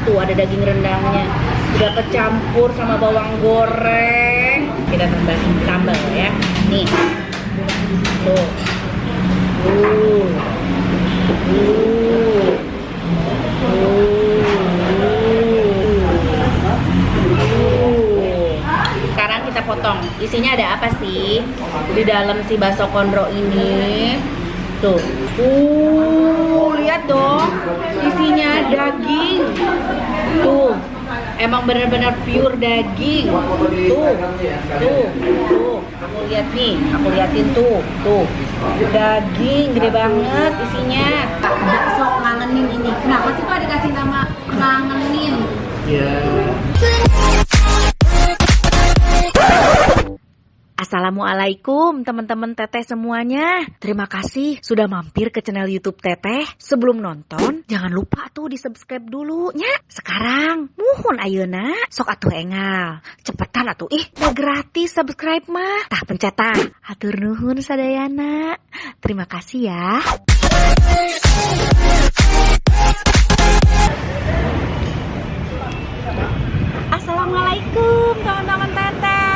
Tuh ada daging rendangnya, udah kecampur sama bawang goreng. Kita tambahin sambal ya. Nih, tuh. Sekarang kita potong. Isinya ada apa sih di dalam si bakso kondro ini? Tuh. Lihat dong. Isinya daging. Tuh. Emang bener-bener pure daging. Tuh. Aku lihat nih, aku liatin tuh. Daging gede banget isinya. Bakso ngangenin ini. Kenapa sih Pak dikasih nama ngangenin? Assalamualaikum teman-teman Teteh semuanya. Terima kasih sudah mampir ke channel YouTube Teteh. Sebelum nonton, jangan lupa tuh di subscribe dulu nya. Sekarang, muhun ayeuna, sok atuh engal. Cepetan atuh, udah gratis subscribe mah. Tah pencet tah. Hatur nuhun sadayana. Terima kasih ya. Assalamualaikum teman-teman Teteh.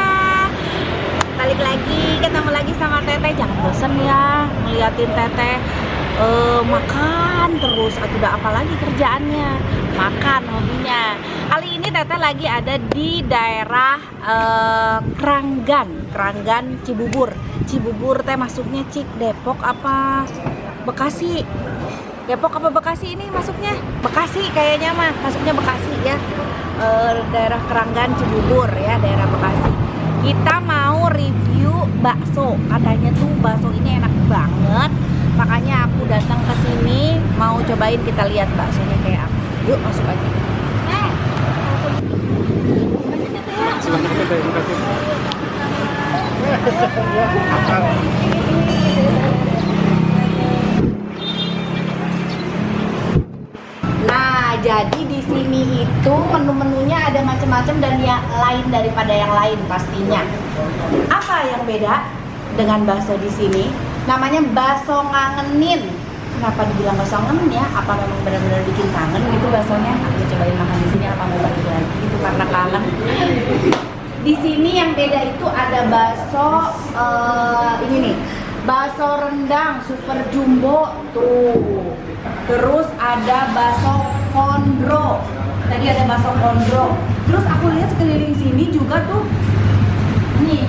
Balik lagi, ketemu lagi sama Teteh. Jangan bosan ya ngeliatin Teteh makan terus. Udah apa lagi kerjaannya? Makan hobinya. Kali ini Teteh lagi ada di daerah Kranggan Cibubur. Cibubur teh masuknya Cik Depok apa Bekasi? Depok apa Bekasi ini masuknya? Bekasi kayaknya mah, masuknya Bekasi ya. Daerah Kranggan Cibubur ya, daerah Bekasi. Kita mau review bakso. Katanya tuh bakso ini enak banget. Makanya aku datang ke sini mau cobain, kita lihat baksonya kayak apa. Yuk masuk aja. Nah, jadi di sini itu menu-menunya ada macam-macam dan yang lain daripada yang lain pastinya. Apa yang beda dengan bakso di sini? Namanya bakso ngangenin. Kenapa dibilang bakso ngangenin ya? Apa memang benar-benar bikin kangen gitu baksonya? Aku cobain makan di sini apa mau balik lagi gitu karena kangen. Di sini yang beda itu ada bakso ini nih. Bakso rendang super jumbo tuh. Terus ada bakso kondro. Tadi ada bakso kondro. Terus aku lihat sekeliling sini juga tuh. Nih,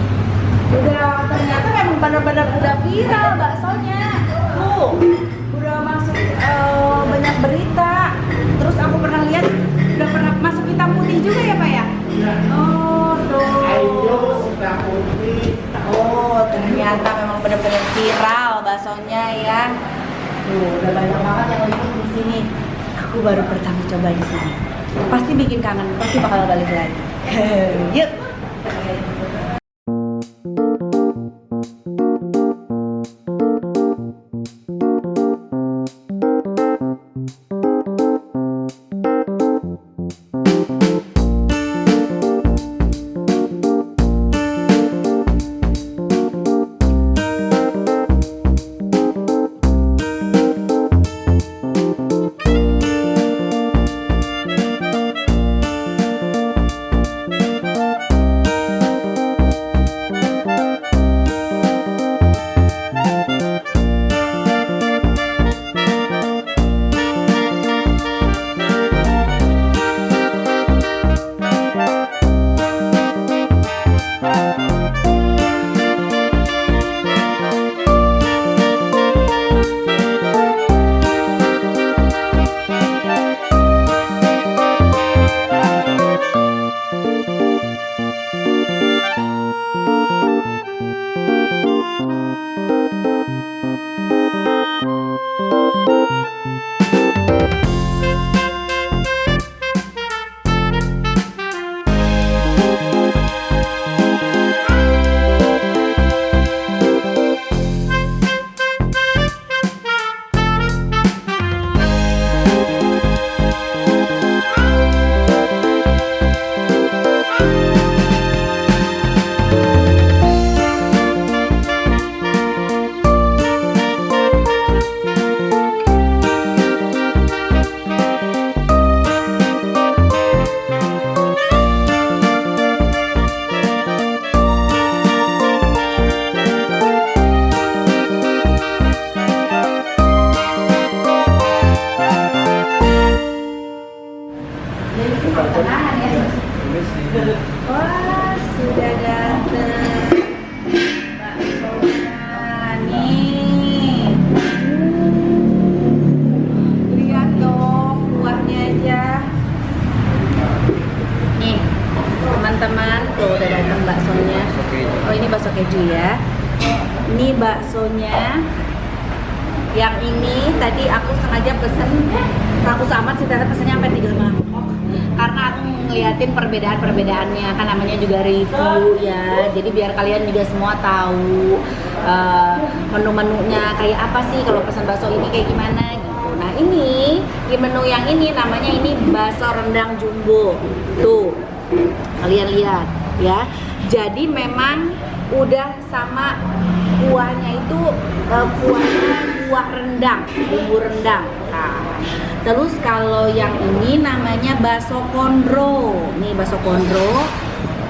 udah ternyata memang benar-benar udah viral baksonya. Tuh, udah masuk banyak berita. Terus aku pernah lihat udah pernah masuk hitam putih juga ya Pak ya? Oh, tuh. Oh, ternyata memang benar-benar viral baksonya ya. Tuh, udah banyak banget yang ikut di sini. Aku baru pertama coba di sini. Pasti bikin kangen, pasti bakal balik lagi. Yuk. Pertengahan ya. Wah, sudah datang baksonya nih. Lihat dong kuahnya aja. Nih, teman-teman, tuh udah datang baksonya. Oh, ini bakso keju ya. Ini baksonya. Yang ini tadi aku sengaja pesen, aku amat sih ternyata pesennya sampai 3 mangkok karena aku ngeliatin perbedaan-perbedaannya, kan namanya juga review ya, jadi biar kalian juga semua tahu menu-menunya kayak apa sih kalau pesan bakso ini kayak gimana gitu. Nah ini di menu yang ini namanya ini bakso rendang jumbo, tuh kalian lihat ya, jadi memang udah sama kuahnya itu kuah rendang, bumbu rendang. Nah, terus kalau yang ini namanya bakso kondro. Nih bakso kondro.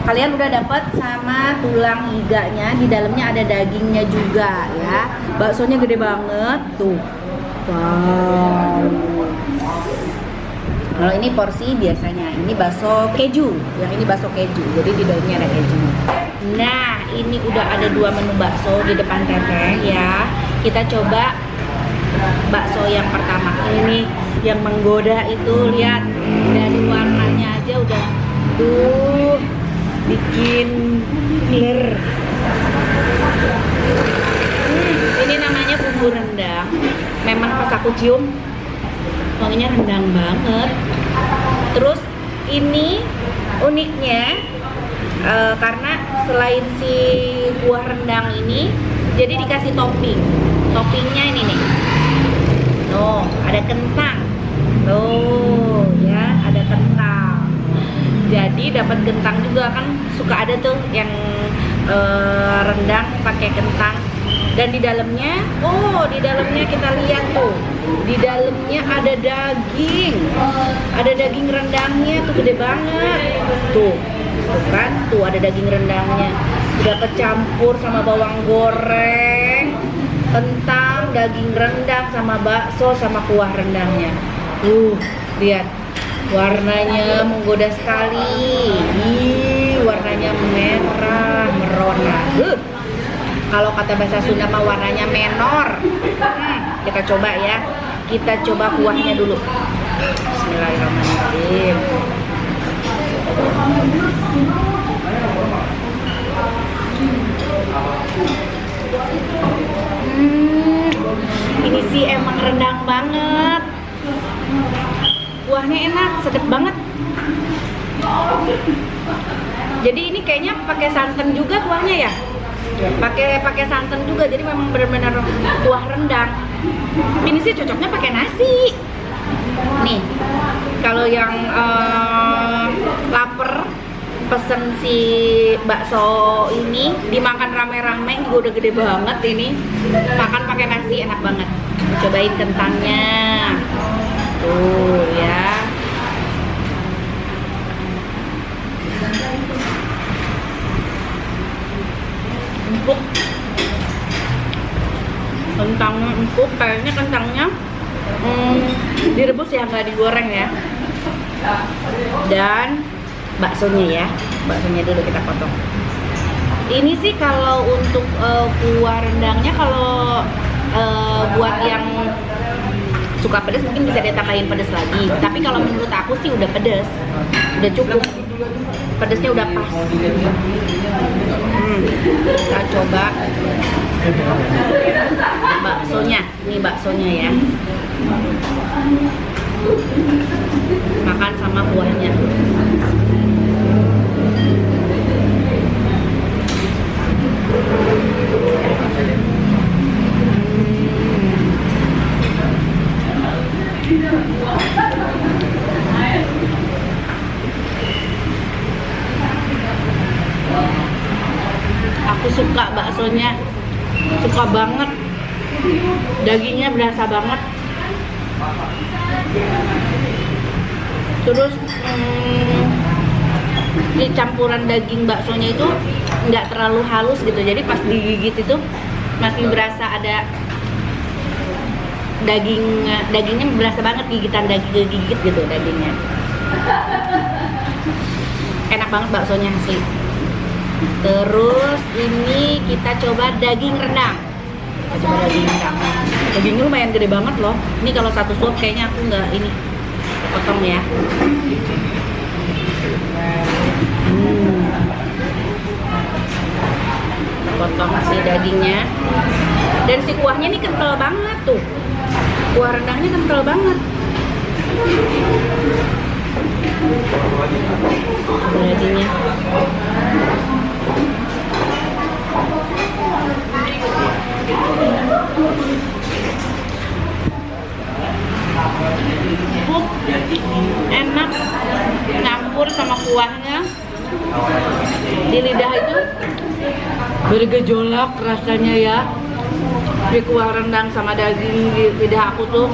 Kalian udah dapat sama tulang iganya, di dalamnya ada dagingnya juga ya. Baksonya gede banget tuh. Wow. Kalau ini porsi biasanya, ini bakso keju. Yang ini bakso keju. Jadi di dalamnya ada keju. Nah, ini udah ada 2 menu bakso di depan Teteh ya. Kita coba bakso yang pertama ini yang menggoda itu, lihat dari warnanya aja udah tuh bikin giler. Ini namanya bumbu rendang. Memang pas aku cium wanginya rendang banget. Terus ini uniknya karena selain si kuah rendang ini jadi dikasih topping. Toppingnya ini nih. Tuh, ada kentang. Tuh, ya, ada kentang. Jadi dapat kentang juga, kan suka ada tuh yang rendang pakai kentang. Dan di dalamnya, di dalamnya kita lihat tuh. Di dalamnya ada daging. Ada daging rendangnya tuh gede banget. Tuh kan, tuh ada daging rendangnya. Udah kecampur sama bawang goreng, kentang, daging rendang, sama bakso, sama kuah rendangnya. Lihat warnanya menggoda sekali. Warnanya merah merona. Kalau kata bahasa Sunda mah warnanya menor. Kita coba ya. Kita coba kuahnya dulu. Bismillahirrahmanirrahim. Ini sih emang rendang banget. Kuahnya enak, sedap banget. Jadi ini kayaknya pakai santan juga kuahnya ya? Pakai santan juga, jadi memang benar-benar kuah rendang. Ini sih cocoknya pakai nasi. Nih, kalau yang lapar pesen si bakso ini dimakan rame-rame juga udah gede banget ini. Makan pakai nasi enak banget. Cobain kentangnya. Tuh ya. Empuk. Kentangnya empuk, kayaknya kentangnya direbus ya, nggak digoreng ya. Dan baksonya ya, baksonya dulu kita potong. Ini sih kalau untuk kuah rendangnya, kalau buat yang suka pedas mungkin bisa ditambahin pedas lagi. Tapi kalau menurut aku sih udah pedas, udah cukup. Pedasnya udah pas. Kita coba baksonya. Ini baksonya ya. Makan sama kuahnya. Aku suka baksonya, suka banget. Dagingnya berasa banget. Terus di campuran daging baksonya itu nggak terlalu halus gitu, jadi pas digigit itu masih berasa ada dagingnya, berasa banget gigitan daging, gigit gitu dagingnya. Enak banget baksonya asli. Terus ini kita coba daging rendang. Kita coba daging rendang. Dagingnya lumayan gede banget loh. Ini kalau satu suap kayaknya aku nggak ini potong ya. Potong si dagingnya. Dan si kuahnya ini kental banget tuh. Kuah rendangnya kental banget. Dagingnya. Enak, campur sama kuahnya di lidah itu bergejolak rasanya ya. Di kuah rendang sama daging di lidah aku tuh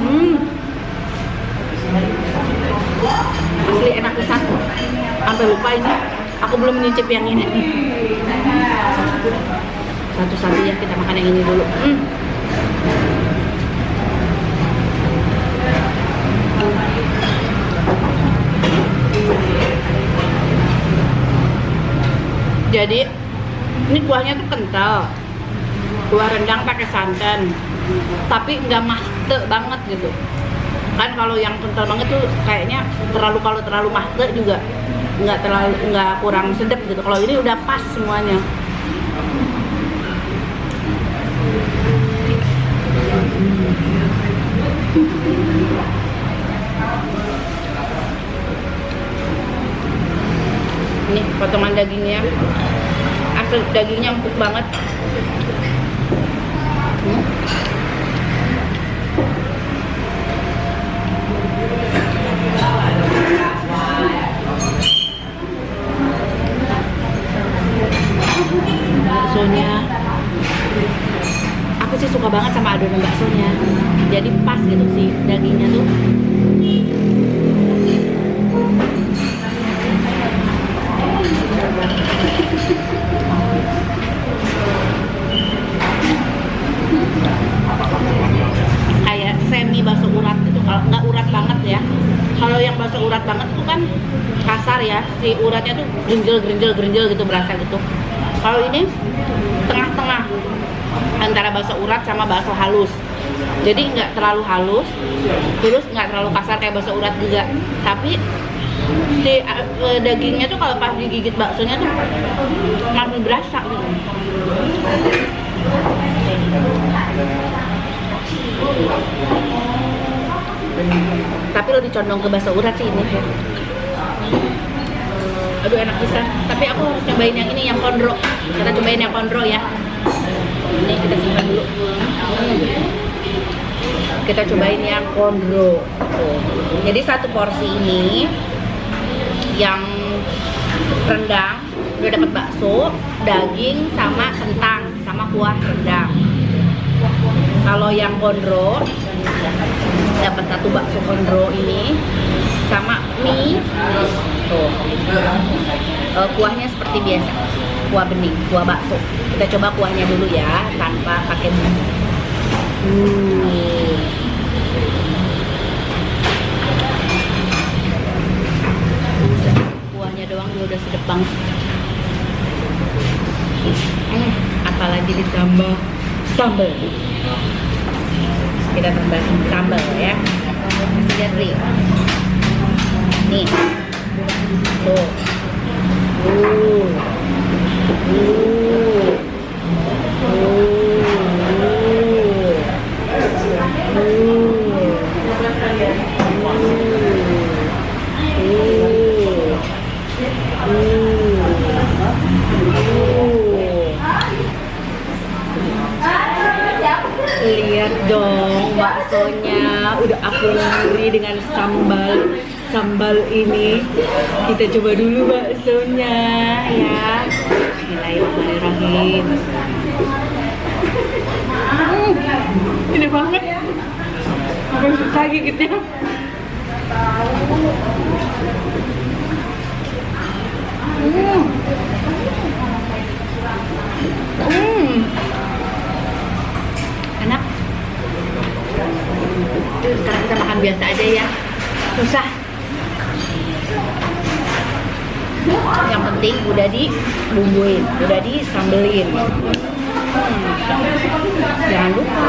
asli enak pisan. Sampai lupa ini aku belum nyicip yang ini. Satu-satu ya, kita makan yang ini dulu. Jadi ini kuahnya tuh kental. Kuah rendang pakai santan, tapi nggak mahte banget gitu. Kan kalau yang kental banget tuh kayaknya kalau terlalu mahte juga nggak kurang sedap gitu. Kalau ini udah pas semuanya. Ini potongan dagingnya, asal dagingnya empuk banget. Baksonya, aku sih suka banget sama adonan baksonya. Jadi pas gitu sih dagingnya tuh. Kayak semi bakso urat gitu, kalau nggak urat banget ya. Kalau yang bakso urat banget itu kan kasar ya, si uratnya tuh gerinjel gitu, berasa gitu. Kalau ini tengah-tengah antara bakso urat sama bakso halus. Jadi nggak terlalu halus, terus nggak terlalu kasar kayak bakso urat juga. Tapi si dagingnya tuh kalau pas digigit baksonya tuh langsung berasa gitu. Tapi lebih condong ke bakso urat sih ini. Aduh enak bisa. Tapi aku harus cobain yang ini, yang kondro. Kita cobain yang kondro ya. Ini kita simpan dulu. Kita cobain yang kondro. Jadi satu porsi ini yang rendang udah dapat bakso, daging sama kentang sama kuah rendang. Kalau yang kondro dapat satu bakso kondro ini sama mie. Tuh. Kuahnya seperti biasa, kuah bening, kuah bakso. Kita coba kuahnya dulu ya, tanpa pakai mie. Kuahnya doang udah sedap banget. Apalagi ditambah sambal. Kita tambahin sambal ya. Kasih lihat nih. Tuh. Lihat dong baksonya, udah aku ngiri dengan sambal ini. Kita coba dulu baksonya ya. Bismillahirrahmanirrahim. Ini banget. Agak susah gigitnya. Enak. Sekarang kita makan biasa aja ya. Susah. Yang penting udah dibumbuin, udah disambelin. Jangan lupa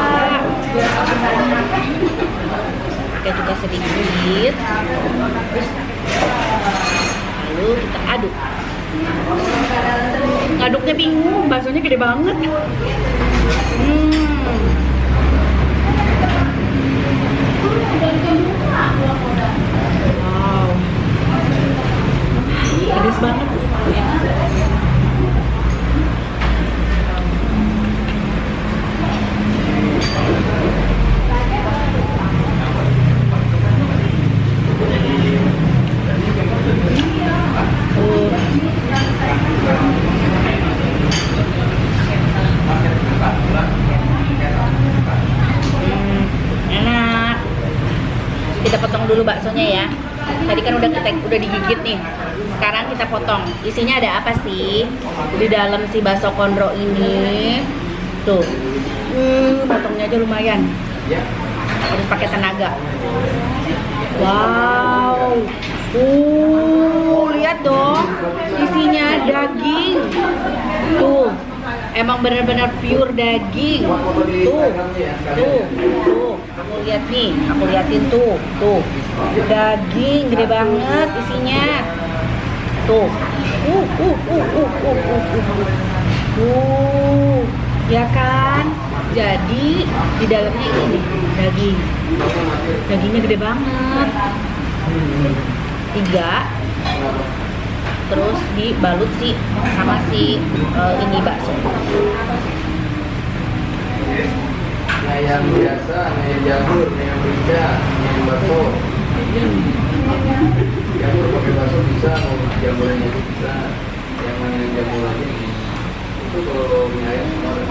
pakai cuka sedikit, lalu kita aduk. Ngaduknya bingung, baksonya gede banget. Wow, pedes banget. Enak. Kita potong dulu baksonya ya. Tadi kan udah digigit nih. Sekarang kita potong. Isinya ada apa sih di dalam si bakso konro ini? Tuh. Potongnya aja lumayan. Harus pakai tenaga. Wow. Lihat dong. Isinya daging. Tuh. Emang benar-benar pure daging. Tuh. Aku lihat nih, aku liatin tuh. Daging gede banget isinya. Tuh. Ya kan? Jadi di dalamnya ini daging. Dagingnya gede banget. 3. Terus dibalut sama ini bakso. Ayam biasa, ayam jamur, ayam rica, ayam bakso. Jamur pakai bakso bisa, mau jamurnya itu bisa. Yang mana jamur lagi itu kalau mie ayam kemarin.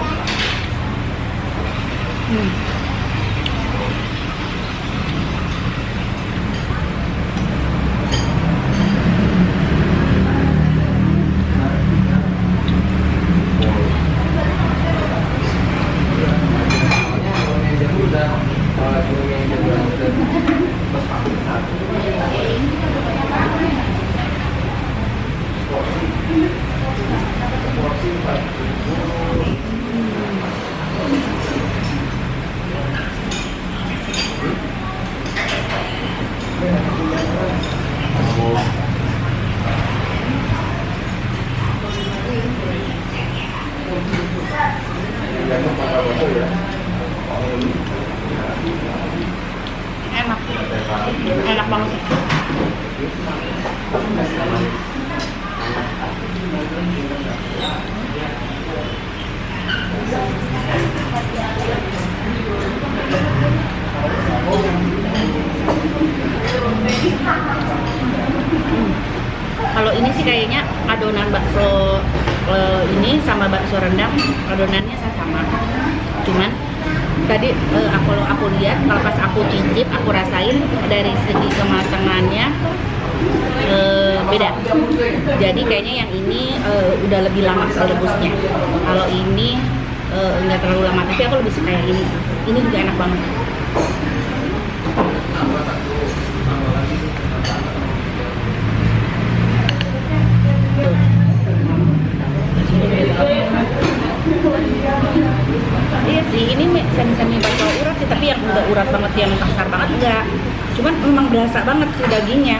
Enak banget. Kalau ini sih kayaknya adonan bakso ini sama bakso rendang adonannya sama. Cuman tadi aku lihat, kalau pas aku cicip, aku rasain dari segi kematangannya beda. Jadi kayaknya yang ini udah lebih lama rebusnya. Kalau ini nggak terlalu lama, tapi aku lebih suka yang ini. Ini juga enak banget. Iya sih, ini semi-semi bakso urat sih, tapi yang udah urat banget, yang kasar banget enggak. Cuman memang berasa banget sih dagingnya.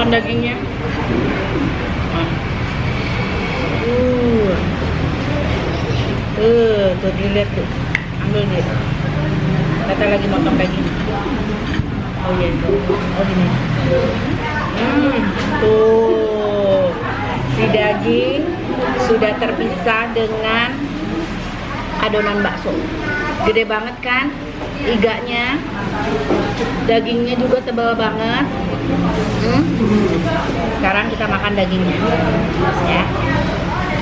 dagingnya. Tuh dilihat tuh. Ambil dia. Kita lagi motong daging. Oh iya, oh ini. Tuh. Si daging sudah terpisah dengan adonan bakso. Gede banget kan iganya, dagingnya juga tebal banget. Sekarang kita makan dagingnya ya.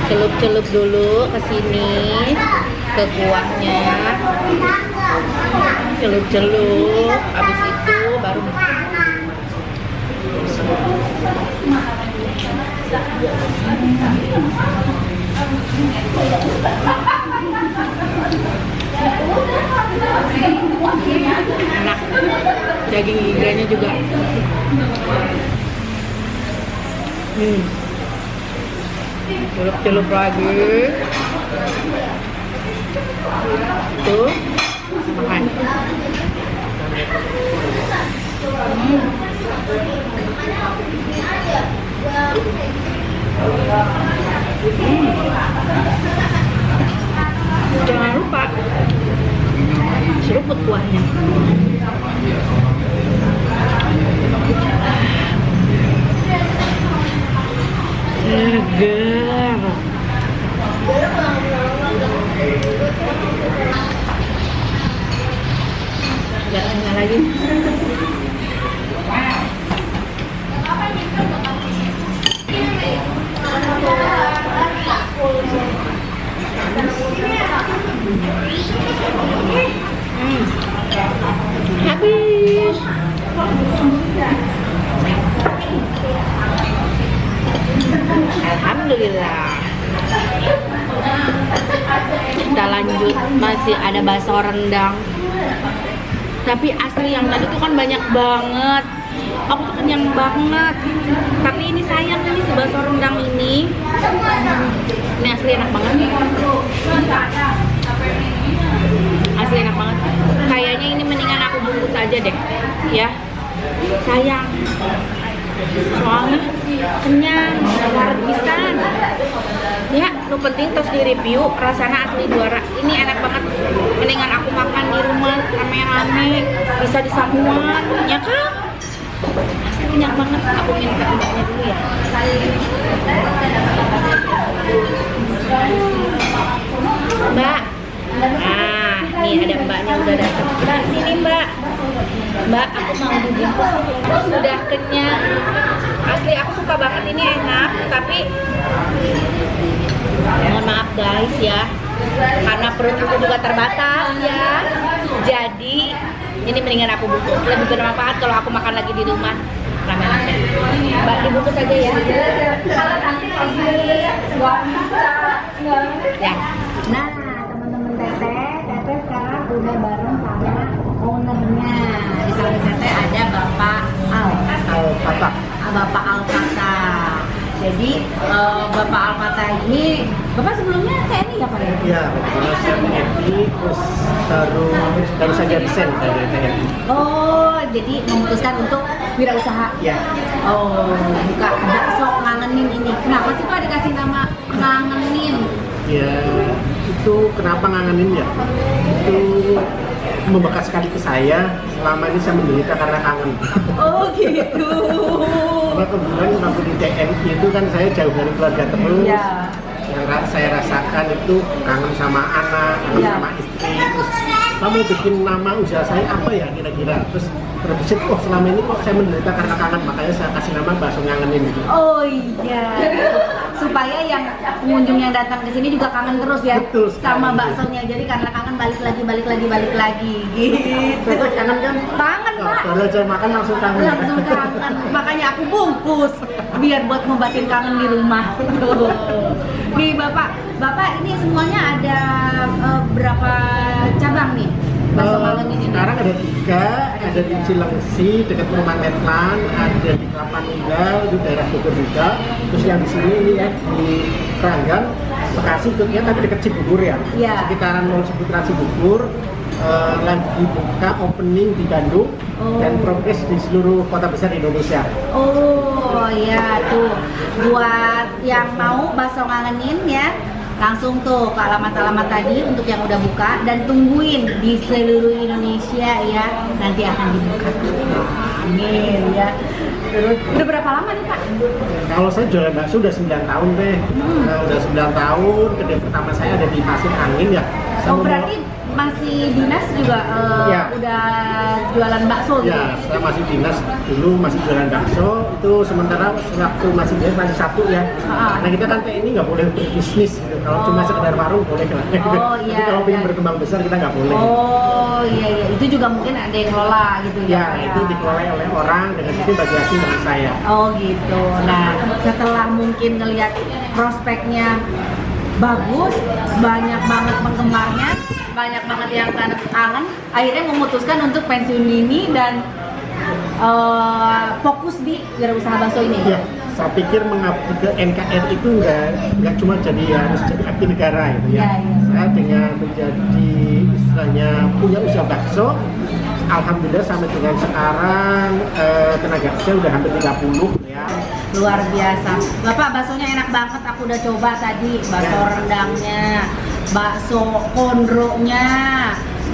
Celup-celup dulu ke sini, ke kuahnya. Celup-celup, habis itu baru enak. Daging iganya juga celup-celup lagi tuh, makan. Jangan lupa seruput kuahnya. Segar. Gak enak lagi. Habis. Alhamdulillah. Kita lanjut, masih ada bakso rendang. Tapi asli yang tadi tuh kan banyak banget. Aku tuh kenyang banget. Tapi ini sayang nih si bakso rendang ini. Ini asli enak banget. Asli enak banget. Kayaknya ini mendingan aku bungkus aja deh, ya. Sayang. Soalnya kenyang, waret pisan. Ya, lu penting terus di review, rasanya asli juara. Ini enak banget. Mendingan aku makan di rumah rame-rame, bisa disamuan, ya kan? Asli kenyang banget. Aku minta mbaknya dulu ya. Mbak. Nah, nih ada mbaknya udah datang. Mbak, sini mbak. Mbak, aku mau dibungkus. Sudah kenyang. Asli aku suka banget, ini enak. Tapi mohon maaf guys ya, karena perut aku juga terbatas ya. Jadi ini mendingan aku bungkus. Lebih bermanfaat kalau aku makan lagi di rumah rame-rame. Mbak, dibungkus aja ya. Ya. Nah, teman-teman teteh sekarang udah bareng sama ownernya. Di samping teteh ada Bapak Al-Fatah. Bapak Al-Fatah. Jadi Bapak Al-Fatah ini, Bapak sebelumnya TNI ya Pak ya? Iya, kebetulan saya TNI, terus baru saja resign dari TNI. Oh, jadi memutuskan untuk wirausaha? Iya. Oh, buka bakso ngangenin ini. Kenapa sih Pak dikasih nama ngangenin? Ya, itu kenapa ngangenin ya? Itu membekas sekali ke saya. Selama ini saya menderita karena kangen. Oh gitu. Karena kebetulan waktu di TNI itu kan saya jauh dari keluarga terus. Iya. Yang saya rasakan itu kangen sama anak, kangen Iya. sama istri. Terus kamu bikin nama usaha saya apa ya kira-kira? Terus berpikir, oh selama ini kok saya menderita karena kangen, makanya saya kasih nama bakso ngangenin gitu. Oh iya. Supaya yang pengunjung yang datang ke sini juga kangen terus ya. Betul sekali. Sama baksonya. Jadi karena kangen balik lagi gitu. Tetap kangen kan? Kangen Pak. Kalau saya makan langsung kangen. Langsung kangen. Makanya aku bungkus biar buat ngobatin kangen di rumah. Tuh. Nih Bapak ini semuanya ada berapa cabang nih? Bakso ngangenin ini. Sekarang ada 3, ada di Cilengsi dekat rumah Netland, ada di Kelapa Nunggal di daerah Bogor juga. Terus yang di sini ini ya di Ranggan, Bekasi ikutnya tapi dekat Cibubur ya. Iya. Sekitaran Mall Ciputra Cibubur. lagi buka opening di Bandung dan progres di seluruh kota besar Indonesia. Oh ya tuh, buat yang mau bakso ngangenin ya, langsung tuh ke alamat-alamat tadi untuk yang udah buka dan tungguin di seluruh Indonesia ya, nanti akan dibuka. Amin ya. Terus udah berapa lama nih Pak? Kalau saya jualan bakso udah 9 tahun deh. Udah 9 tahun, kedai pertama saya ada di Pasir Angin ya. Oh berarti masih dinas juga Ya. udah jualan bakso gitu? Ya, saya masih dinas dulu, masih jualan bakso. Itu sementara waktu masih dinas masih Sabtu ya. Ah. Nah kita kan TNI nggak boleh berbisnis gitu. Kalau cuma sekedar warung boleh lah. Oh, Tapi iya, kalau ingin iya. berkembang besar kita nggak boleh. Oh iya iya, itu juga mungkin ada yang kelola gitu ya? Ya, Pak, itu dikelola oleh orang dengan itu bagi hasil dari saya. Oh gitu. Nah setelah mungkin ngelihat prospeknya bagus, banyak banget penggemarnya, banyak banget yang kangen, akhirnya memutuskan untuk pensiun dini dan fokus di wirausaha bakso ini. Ya, saya pikir mengabdi ke NKRI itu nggak cuma jadi harus jadi abdi negara gitu ya. Iya, iya. Saya dengan menjadi istilahnya punya usaha bakso, alhamdulillah sampai dengan sekarang tenaga saya udah hampir 30 ya. Luar biasa. Bapak baksonya enak banget, aku udah coba tadi bakso rendangnya, bakso kondronya,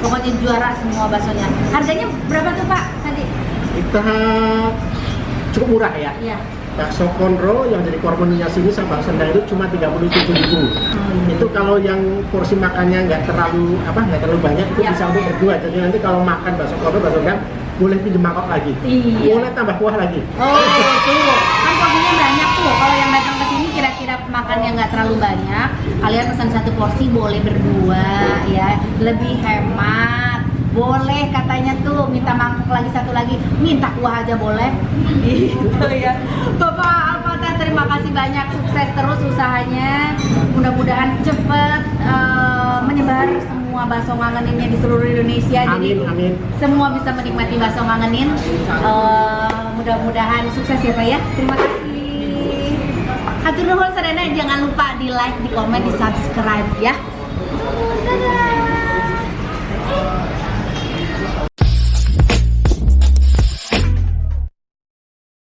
pokoknya juara semua baksonya. Harganya berapa tuh Pak tadi? Kita cukup murah ya. Iya. Bakso konro yang jadi core menunya sini sama bakso rendang itu cuma 37.000. Itu kalau yang porsi makannya nggak terlalu banyak itu Ya. bisa untuk berdua. Jadi nanti kalau makan bakso konro, bakso rendang boleh pinjem mangkok lagi. Iya. Boleh tambah kuah lagi. Oh tuh, kan porsinya banyak tuh. Kalau yang datang ke sini kira-kira makannya nggak terlalu banyak, kalian pesan satu porsi boleh berdua ya, lebih hemat. Boleh katanya tuh minta mangkok lagi satu lagi, minta kuah aja boleh. Gitu ya. Bapak Al-Fatah terima kasih banyak, sukses terus usahanya. Mudah-mudahan cepet menyebar semua bakso ngangeninnya di seluruh Indonesia. Amin, Jadi amin. semua bisa menikmati bakso ngangenin. Mudah-mudahan sukses ya Pak ya. Terima kasih. Hatur nuhun sadana, jangan lupa di like, di komen, di subscribe ya. Dadah.